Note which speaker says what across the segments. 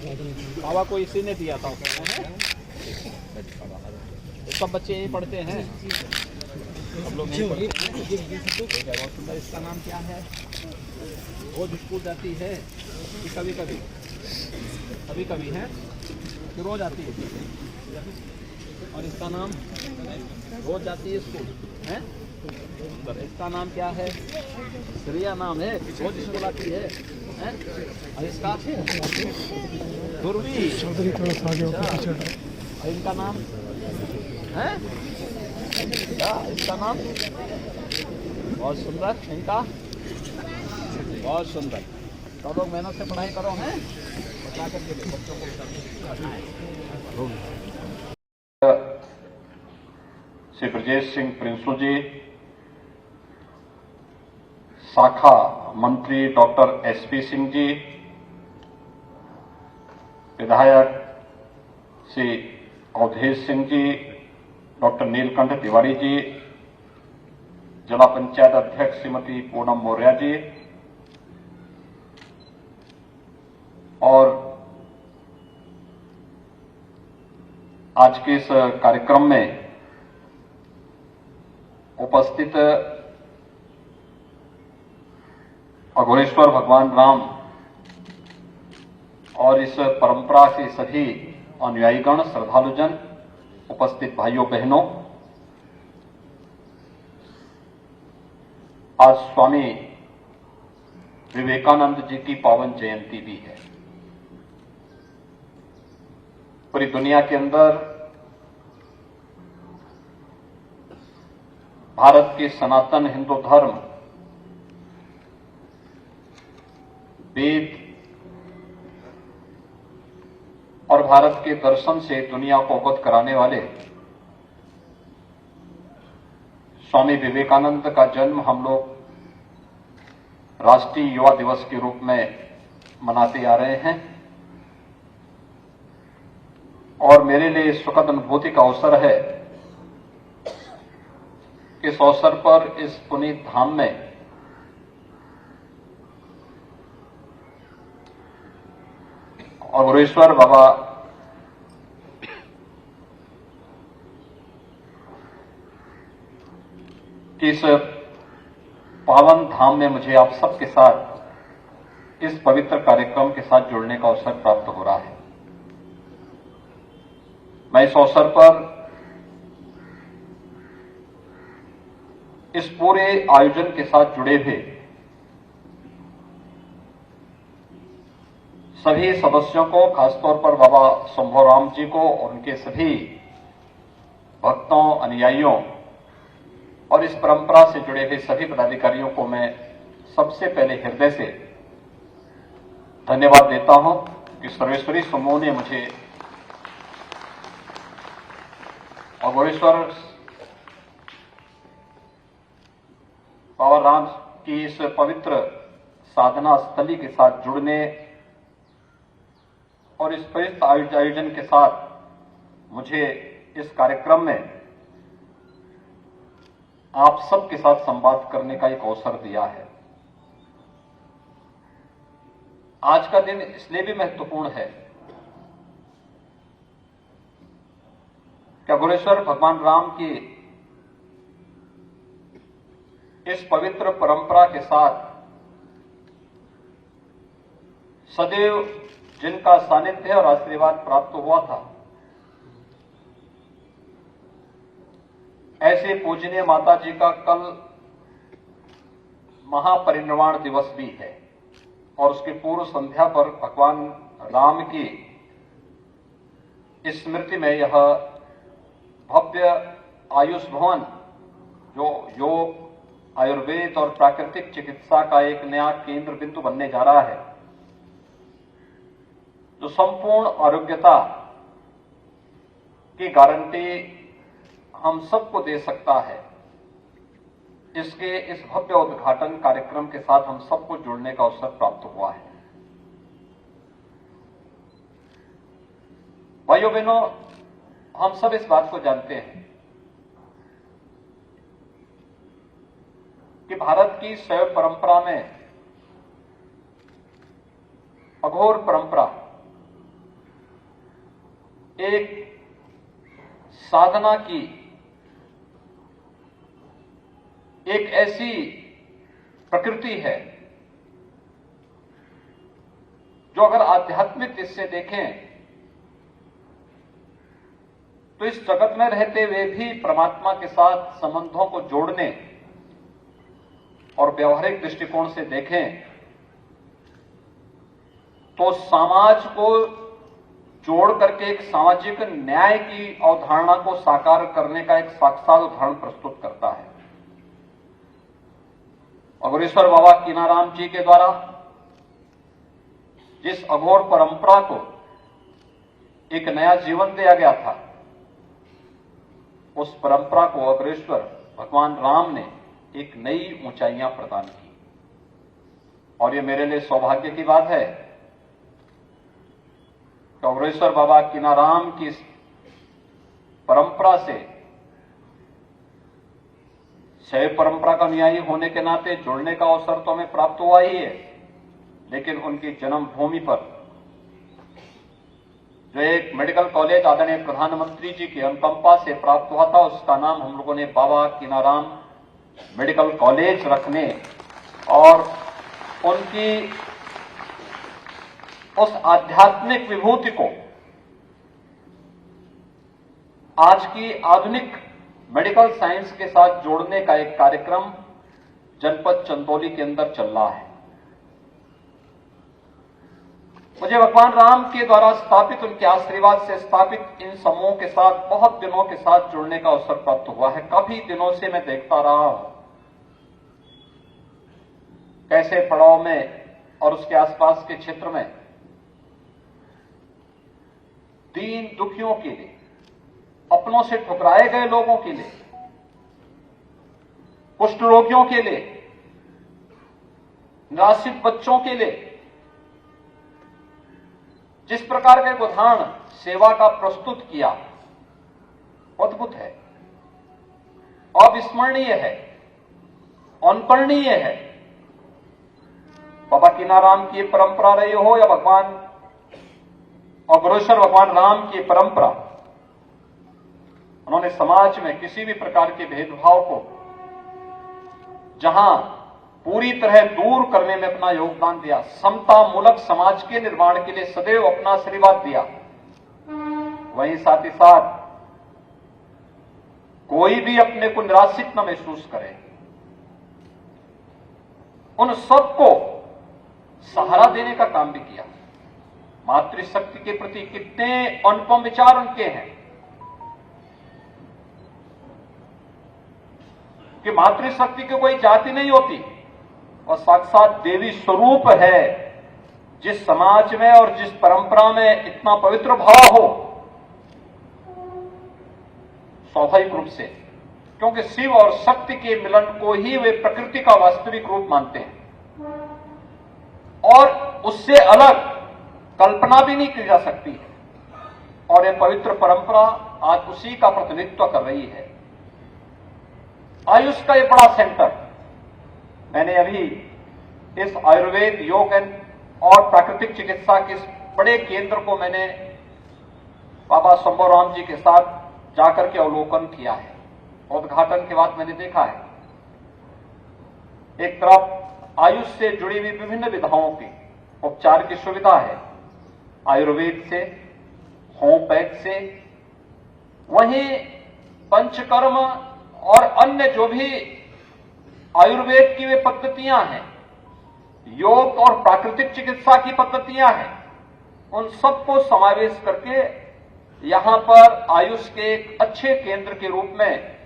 Speaker 1: बाबा को इसी ने दिया था। सब बच्चे यही पढ़ते हैं, सब लोग यही पढ़ते हैं। बहुत सुंदर। इसका नाम क्या है? रोज स्कूल जाती है कि कभी कभी? कभी कभी है कि रोज आती है? और इसका नाम रोज जाती है स्कूल है? इसका नाम क्या है? श्रेया नाम है, रोज स्कूल आती है। और इसका दुर्वी। और इनका नाम है क्या? इसका नाम बहुत सुंदर। इनका बहुत सुंदर। तो लोग मेहनत से पढ़ाई करो हैं, बचा करके बच्चों को।
Speaker 2: श्री ब्रजेश सिंह प्रिंसू जी, शाखा मंत्री डॉक्टर एसपी सिंह जी, विधायक श्री अवधेश सिंह जी, डॉक्टर नीलकंठ तिवारी जी, जिला पंचायत अध्यक्ष श्रीमती पूनम मौर्य जी, और आज के इस कार्यक्रम में उपस्थित अघोरेश्वर भगवान राम और इस परंपरा के सभी अनुयायीगण, श्रद्धालुजन, उपस्थित भाइयों बहनों, आज स्वामी विवेकानंद जी की पावन जयंती भी है। पूरी दुनिया के अंदर भारत के सनातन हिंदू धर्म, वेद और भारत के दर्शन से दुनिया को अवगत कराने वाले स्वामी विवेकानंद का जन्म हम लोग राष्ट्रीय युवा दिवस के रूप में मनाते आ रहे हैं। और मेरे लिए सुखद अनुभूति का अवसर है कि इस अवसर पर इस पुनीत धाम में अघोरेश्वर बाबा की इस पावन धाम में मुझे आप सबके साथ इस पवित्र कार्यक्रम के साथ जुड़ने का अवसर प्राप्त हो रहा है। मैं इस अवसर पर इस पूरे आयोजन के साथ जुड़े हुए सभी सदस्यों को, खासतौर पर बाबा शंभुराम जी को और उनके सभी भक्तों, अनुयायियों और इस परंपरा से जुड़े हुए सभी पदाधिकारियों को मैं सबसे पहले हृदय से धन्यवाद देता हूं कि सर्वेश्वरी समूह ने मुझे अघोरेश्वर बाबा राम की इस पवित्र साधना स्थली के साथ जुड़ने और इस पवित्र आयोजन के साथ मुझे इस कार्यक्रम में आप सबके साथ संवाद करने का एक अवसर दिया है। आज का दिन इसलिए भी महत्वपूर्ण है कि अघोरेश्वर भगवान राम की इस पवित्र परंपरा के साथ सदैव जिनका सानिध्य और आशीर्वाद प्राप्त हुआ था, ऐसे पूजनीय माता जी का कल महापरिनिर्वाण दिवस भी है और उसकी पूर्व संध्या पर भगवान राम की स्मृति में यह भव्य आयुष भवन, जो योग, आयुर्वेद और प्राकृतिक चिकित्सा का एक नया केंद्र बिंदु बनने जा रहा है, जो संपूर्ण आरोग्यता की गारंटी हम सबको दे सकता है, इसके इस भव्य उद्घाटन कार्यक्रम के साथ हम सबको जुड़ने का अवसर प्राप्त हुआ है। भाइयों बहनों, हम सब इस बात को जानते हैं कि भारत की शैव परंपरा में अघोर परंपरा एक साधना की एक ऐसी प्रकृति है जो अगर आध्यात्मिक दृष्टि से देखें तो इस जगत में रहते हुए भी परमात्मा के साथ संबंधों को जोड़ने और व्यवहारिक दृष्टिकोण से देखें तो समाज को जोड़ करके एक सामाजिक न्याय की अवधारणा को साकार करने का एक साक्षात उदाहरण प्रस्तुत करता है। अघोरेश्वर बाबा कीनाराम जी के द्वारा जिस अघोर परंपरा को एक नया जीवन दिया गया था, उस परंपरा को अघोरेश्वर भगवान राम ने एक नई ऊंचाइयां प्रदान की। और ये मेरे लिए सौभाग्य की बात है कि अघोरेश्वर बाबा कीनाराम की इस परंपरा से शैव परंपरा का न्यायी होने के नाते जुड़ने का अवसर तो हमें प्राप्त हुआ ही है, लेकिन उनकी जन्मभूमि पर जो एक मेडिकल कॉलेज आदरणीय प्रधानमंत्री जी की अनुकंपा से प्राप्त हुआ था, उसका नाम हम लोगों ने बाबा कीनाराम मेडिकल कॉलेज रखने और उनकी उस आध्यात्मिक विभूति को आज की आधुनिक मेडिकल साइंस के साथ जोड़ने का एक कार्यक्रम जनपद चंदौली के अंदर चल रहा है। मुझे भगवान राम के द्वारा स्थापित, उनके आशीर्वाद से स्थापित इन समूहों के साथ बहुत दिनों के साथ जुड़ने का अवसर प्राप्त हुआ है। काफी दिनों से मैं देखता रहा हूं कैसे पड़ाव में और उसके आसपास के क्षेत्र में दीन दुखियों के लिए, अपनों से ठुकराए गए लोगों के लिए, कुष्ठ रोगियों के लिए, निराश्रित बच्चों के लिए जिस प्रकार के उदाहरण सेवा का प्रस्तुत किया, अद्भुत है, अविस्मरणीय है, अनुकरणीय है। बाबा कीनाराम की परंपरा रही हो या भगवान अघोरेश्वर भगवान राम की परंपरा, उन्होंने समाज में किसी भी प्रकार के भेदभाव को जहां पूरी तरह दूर करने में अपना योगदान दिया, समता मूलक समाज के निर्माण के लिए सदैव अपना आशीर्वाद दिया, वहीं साथ ही साथ कोई भी अपने को निराशित न महसूस करे, उन सबको सहारा देने का काम भी किया। मातृशक्ति के प्रति कितने अनुपम विचार उनके हैं कि मातृशक्ति की कोई जाति नहीं होती और साक्षात देवी स्वरूप है। जिस समाज में और जिस परंपरा में इतना पवित्र भाव हो, स्वाभाविक रूप से, क्योंकि शिव और शक्ति के मिलन को ही वे प्रकृति का वास्तविक रूप मानते हैं और उससे अलग कल्पना भी नहीं की जा सकती है। और यह पवित्र परंपरा आज उसी का प्रतिनिधित्व कर रही है। आयुष का यह बड़ा सेंटर, मैंने अभी इस आयुर्वेद, योग और प्राकृतिक चिकित्सा के इस बड़े केंद्र को मैंने बाबा शंभुराम जी के साथ जाकर के अवलोकन किया है। उद्घाटन के बाद मैंने देखा है, एक तरफ आयुष से जुड़ी हुई विभिन्न विधाओं की उपचार की सुविधा है, आयुर्वेद से, होम्योपैथ से, वहीं पंचकर्म और अन्य जो भी आयुर्वेद की वे पद्धतियां हैं, योग और प्राकृतिक चिकित्सा की पद्धतियां हैं, उन सबको समावेश करके यहां पर आयुष के एक अच्छे केंद्र के रूप में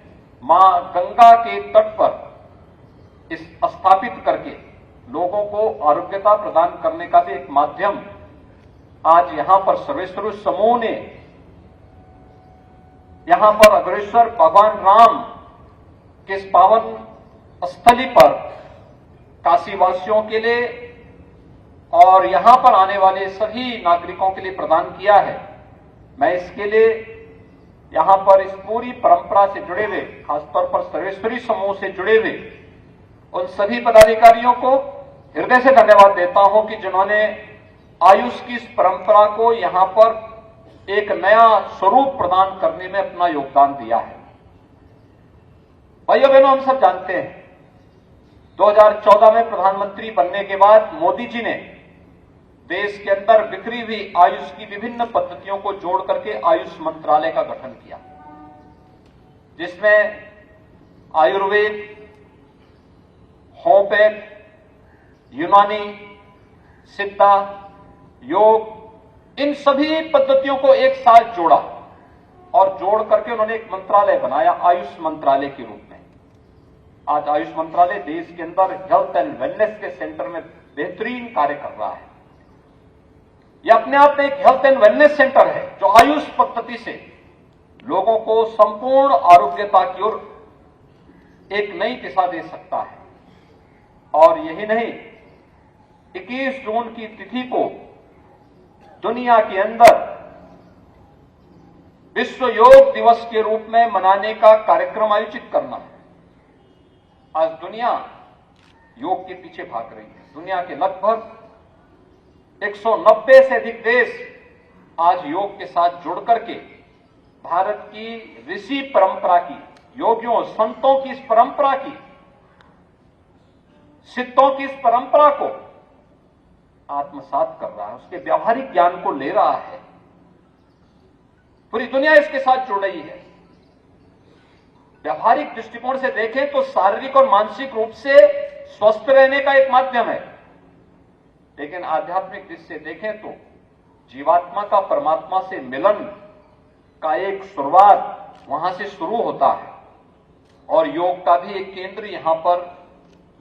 Speaker 2: मां गंगा के तट पर इस स्थापित करके लोगों को आरोग्यता प्रदान करने का भी एक माध्यम आज यहां पर सर्वेश्वर समूह ने यहां पर अघोरेश्वर भगवान राम के इस पावन स्थली पर काशीवासियों के लिए और यहां पर आने वाले सभी नागरिकों के लिए प्रदान किया है। मैं इसके लिए यहां पर इस पूरी परंपरा से जुड़े हुए, खासतौर पर सर्वेश्वरी समूह से जुड़े हुए उन सभी पदाधिकारियों को हृदय से धन्यवाद देता हूं कि जिन्होंने आयुष की इस परंपरा को यहां पर एक नया स्वरूप प्रदान करने में अपना योगदान दिया है। भाइयों बहनों, हम सब जानते हैं 2014 में प्रधानमंत्री बनने के बाद मोदी जी ने देश के अंदर बिखरी हुई आयुष की विभिन्न पद्धतियों को जोड़ करके आयुष मंत्रालय का गठन किया, जिसमें आयुर्वेद, होम्योपैथ, यूनानी, सिद्धा, योग, इन सभी पद्धतियों को एक साथ जोड़ा और जोड़ करके उन्होंने एक मंत्रालय बनाया आयुष मंत्रालय के रूप में। आज आयुष मंत्रालय देश के अंदर हेल्थ एंड वेलनेस के सेंटर में बेहतरीन कार्य कर रहा है। यह अपने आप में एक हेल्थ एंड वेलनेस सेंटर है जो आयुष पद्धति से लोगों को संपूर्ण आरोग्यता की ओर एक नई दिशा दे सकता है। और यही नहीं, 21 जून की तिथि को दुनिया के अंदर विश्व योग दिवस के रूप में मनाने का कार्यक्रम आयोजित करना है। आज दुनिया योग के पीछे भाग रही है। दुनिया के लगभग 190 से अधिक देश आज योग के साथ जुड़ करके भारत की ऋषि परंपरा की, योगियों संतों की इस परंपरा की, सिद्धों की इस परंपरा को आत्मसात कर रहा है, उसके व्यावहारिक ज्ञान को ले रहा है। पूरी दुनिया इसके साथ जुड़ रही है। व्यावहारिक दृष्टिकोण से देखें तो शारीरिक और मानसिक रूप से स्वस्थ रहने का एक माध्यम है, लेकिन आध्यात्मिक दृष्टि से देखें तो जीवात्मा का परमात्मा से मिलन का एक शुरुआत वहां से शुरू होता है और योग का भी एक केंद्र यहां पर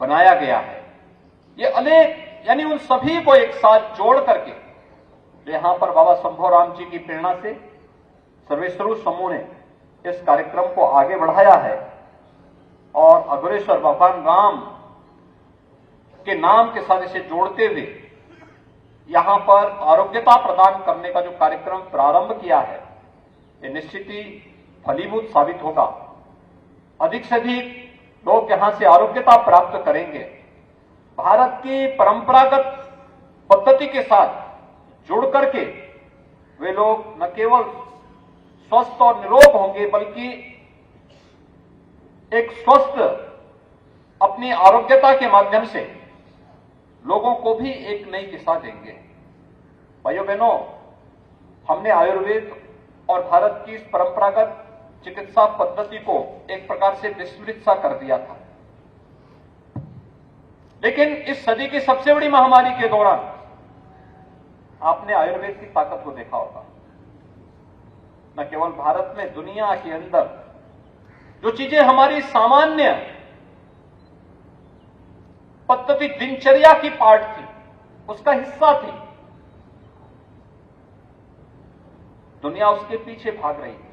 Speaker 2: बनाया गया है। ये अनेक यानी उन सभी को एक साथ जोड़ करके यहां पर बाबा संभवराम जी की प्रेरणा से सर्वेश्वरू समूह ने इस कार्यक्रम को आगे बढ़ाया है और अग्रेश्वर भगवान राम के नाम के साथ इसे जोड़ते हुए यहां पर आरोग्यता प्रदान करने का जो कार्यक्रम प्रारंभ किया है, ये निश्चित ही फलीभूत साबित होगा। अधिक से अधिक लोग यहां से आरोग्यता प्राप्त करेंगे। भारत की परंपरागत पद्धति के साथ जुड़ करके वे लोग न केवल स्वस्थ और निरोग होंगे बल्कि एक स्वस्थ अपनी आरोग्यता के माध्यम से लोगों को भी एक नई दिशा देंगे। भाइयों बहनों, हमने आयुर्वेद और भारत की इस परंपरागत चिकित्सा पद्धति को एक प्रकार से विस्मृत सा कर दिया था, लेकिन इस सदी की सबसे बड़ी महामारी के दौरान आपने आयुर्वेद की ताकत को देखा होगा। न केवल भारत में, दुनिया के अंदर जो चीजें हमारी सामान्य पद्धति दिनचर्या की पार्ट थी, उसका हिस्सा थी, दुनिया उसके पीछे भाग रही थी।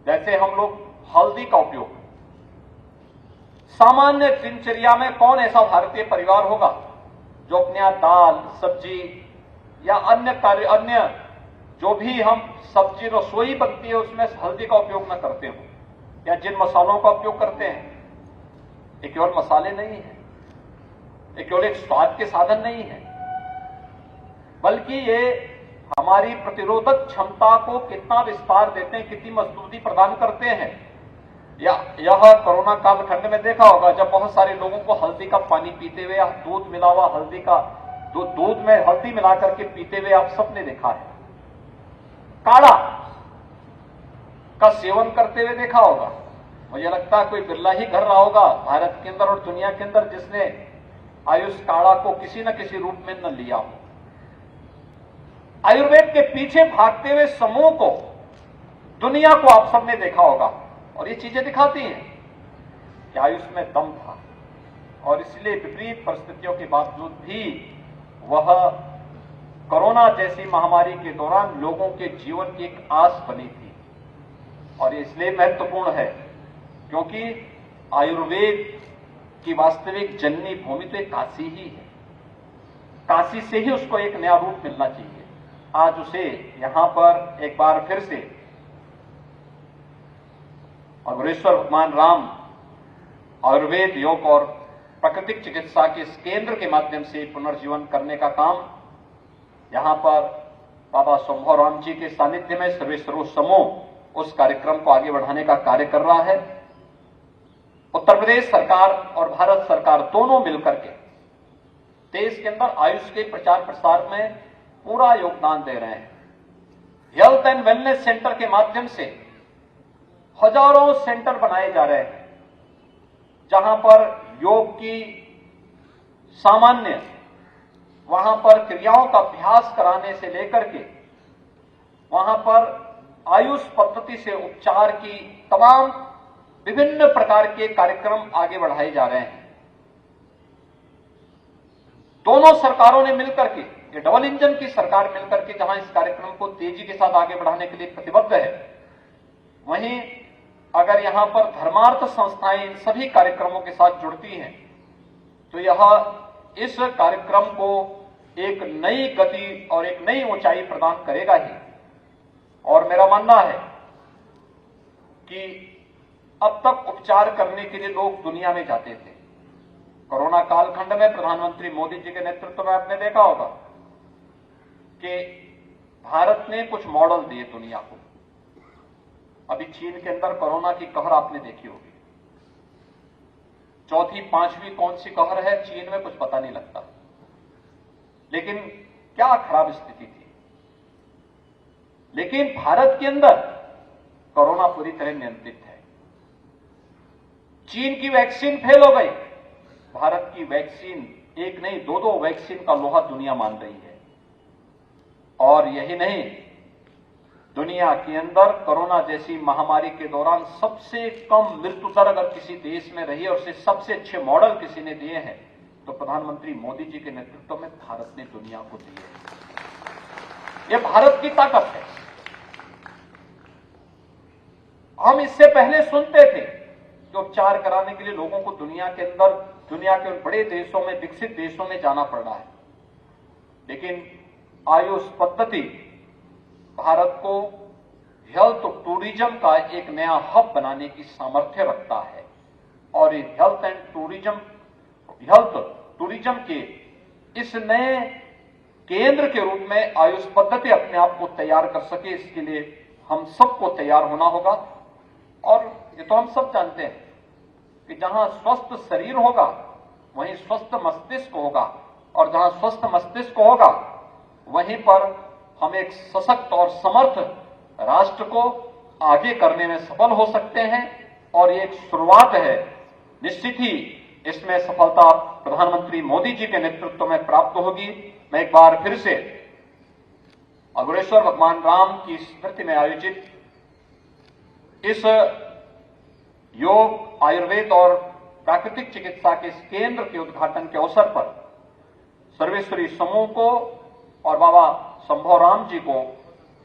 Speaker 2: जैसे हम लोग हल्दी का उपयोग, सामान्य दिनचर्या में कौन ऐसा भारतीय परिवार होगा जो अपने यहां दाल, सब्जी या अन्य जो भी हम सब्जी रसोई बनती है उसमें हल्दी का उपयोग न करते हो, या जिन मसालों का उपयोग करते हैं ये केवल मसाले नहीं है, ये केवल एक स्वाद के साधन नहीं है, बल्कि ये हमारी प्रतिरोधक क्षमता को कितना विस्तार देते हैं, कितनी मजबूती प्रदान करते हैं। यह कोरोना कालखंड में देखा होगा जब बहुत सारे लोगों को हल्दी का पानी पीते हुए या दूध मिला हुआ हल्दी का दूध में हल्दी मिला करके पीते हुए आप सबने देखा है। काढ़ा का सेवन करते हुए देखा होगा। मुझे लगता है कोई बिरला ही घर रहा होगा भारत के अंदर और दुनिया के अंदर जिसने आयुष काढ़ा को किसी न किसी रूप में न लिया हो। आयुर्वेद के पीछे भागते हुए समूह को, दुनिया को आप सबने देखा होगा और ये चीजें दिखाती हैं कि आयुष में दम था और इसलिए विपरीत परिस्थितियों के बावजूद भी वह कोरोना जैसी महामारी के दौरान लोगों के जीवन की एक आस बनी थी। और ये इसलिए महत्वपूर्ण है क्योंकि आयुर्वेद की वास्तविक जननी भूमि तो एक काशी ही है। काशी से ही उसको एक नया रूप मिलना चाहिए। आज उसे यहां पर एक बार फिर से अग्रेश्वर भगवान राम आयुर्वेद, योग और प्राकृतिक चिकित्सा के इस केंद्र के माध्यम से पुनर्जीवन करने का काम यहां पर बाबा शंभूराम जी के सानिध्य में सर्वेश्वर समूह उस कार्यक्रम को आगे बढ़ाने का कार्य कर रहा है। उत्तर प्रदेश सरकार और भारत सरकार दोनों मिलकर के देश के अंदर आयुष के प्रचार प्रसार में पूरा योगदान दे रहे हैं। हेल्थ एंड वेलनेस सेंटर के माध्यम से हजारों सेंटर बनाए जा रहे हैं, जहां पर योग की सामान्य वहां पर क्रियाओं का अभ्यास कराने से लेकर के वहां पर आयुष पद्धति से उपचार की तमाम विभिन्न प्रकार के कार्यक्रम आगे बढ़ाए जा रहे हैं। दोनों सरकारों ने मिलकर के, ये डबल इंजन की सरकार मिलकर के जहां इस कार्यक्रम को तेजी के साथ आगे बढ़ाने के लिए प्रतिबद्ध है, वहीं अगर यहां पर धर्मार्थ संस्थाएं इन सभी कार्यक्रमों के साथ जुड़ती हैं तो यह इस कार्यक्रम को एक नई गति और एक नई ऊंचाई प्रदान करेगा ही। और मेरा मानना है कि अब तक उपचार करने के लिए लोग दुनिया में जाते थे। कोरोना कालखंड में प्रधानमंत्री मोदी जी के नेतृत्व में आपने देखा होगा कि भारत ने कुछ मॉडल दिए दुनिया को। अभी चीन के अंदर कोरोना की कहर आपने देखी होगी, चौथी पांचवी कौन सी कहर है चीन में कुछ पता नहीं लगता, लेकिन क्या खराब स्थिति थी। लेकिन भारत के अंदर कोरोना पूरी तरह नियंत्रित है। चीन की वैक्सीन फेल हो गई, भारत की वैक्सीन, एक नहीं दो वैक्सीन का लोहा दुनिया मान रही है। और यही नहीं, दुनिया के अंदर कोरोना जैसी महामारी के दौरान सबसे कम मृत्यु दर अगर किसी देश में रही है और उससे सबसे अच्छे मॉडल किसी ने दिए हैं तो प्रधानमंत्री मोदी जी के नेतृत्व में भारत ने दुनिया को दिए हैं। यह भारत की ताकत है। हम इससे पहले सुनते थे कि उपचार कराने के लिए लोगों को दुनिया के अंदर, दुनिया के बड़े देशों में, विकसित देशों में जाना पड़ रहा है, लेकिन आयुष पद्धति भारत को हेल्थ टूरिज्म का एक नया हब बनाने की सामर्थ्य रखता है। और ये हेल्थ टूरिज्म के इस नए केंद्र के रूप में आयुष पद्धति अपने आप को तैयार कर सके, इसके लिए हम सबको तैयार होना होगा। और ये तो हम सब जानते हैं कि जहां स्वस्थ शरीर होगा वहीं स्वस्थ मस्तिष्क होगा, और जहां स्वस्थ मस्तिष्क होगा वहीं पर हम एक सशक्त और समर्थ राष्ट्र को आगे करने में सफल हो सकते हैं। और ये एक शुरुआत है, निश्चित ही इसमें सफलता प्रधानमंत्री मोदी जी के नेतृत्व में प्राप्त होगी। मैं एक बार फिर से अग्रेश्वर भगवान राम की स्मृति में आयोजित इस योग, आयुर्वेद और प्राकृतिक चिकित्सा के इस केंद्र के उद्घाटन के अवसर पर सर्वेश्वरी समूह को और बाबा शंभूराम जी को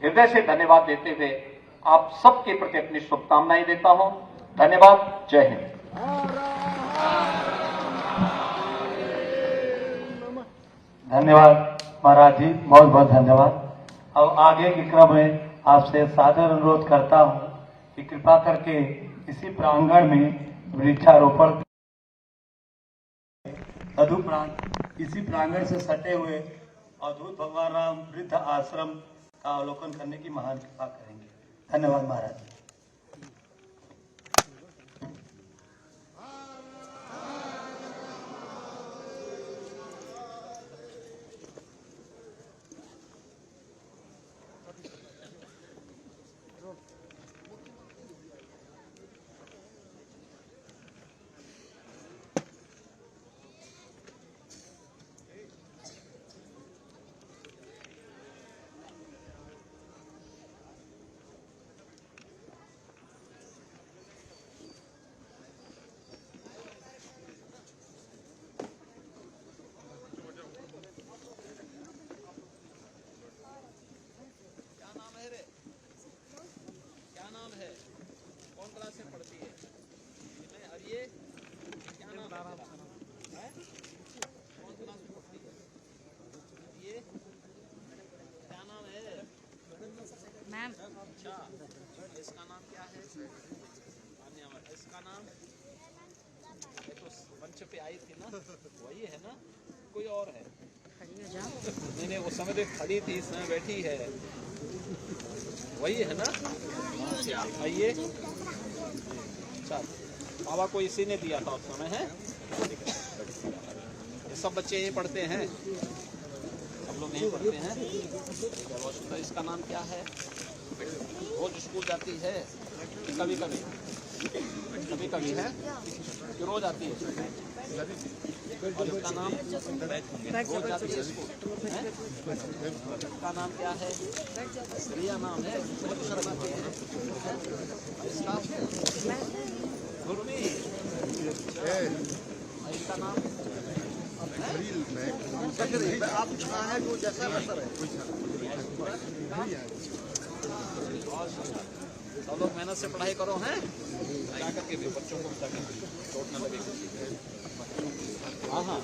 Speaker 2: हृदय से धन्यवाद देते हुए आप सबके प्रति अपनी शुभकामनाएं देता हूं। धन्यवाद। जय हिंद।
Speaker 3: धन्यवाद महाराज जी, बहुत बहुत धन्यवाद। अब आगे के क्रम में आपसे सादर अनुरोध करता हूं कि कृपा करके इसी प्रांगण में वृक्षारोपण, तदुपरांत इसी प्रांगण से सटे हुए अद्भुत भगवान राम वृद्ध आश्रम का अवलोकन करने की महान कृपा करेंगे। धन्यवाद महाराज।
Speaker 1: अच्छा, इसका नाम क्या है? इसका नाम ये तो मंच पे आई थी ना, वही है ना, कोई और है? नहीं नहीं, उस समय तो खड़ी थी, इस समय बैठी है, वही है ना? आइए, चल, बाबा को इसी ने दिया था उस समय, है? ये सब बच्चे यहीं पढ़ते हैं, सब लोग यहीं पढ़ते हैं। बहुत सुंदर। इसका नाम क्या है? रोज स्कूल जाती है? कभी कभी, कभी कभी है कि रोज आती है? और इसका नाम रोज जाती है स्कूल, है? इसका नाम क्या है? रिया नाम है, बहुत शर्माती है। इसका गुरमीत, इसका नाम आप है जो जैसा वैसा रहे। सब लोग मेहनत से पढ़ाई करो, हैं? क्या करके भी बच्चों को बचा करके चोट न लगे। हाँ हाँ,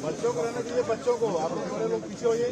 Speaker 4: बच्चों को रहना चाहिए, बच्चों को। आप लोग बड़े लोग पीछे होइए।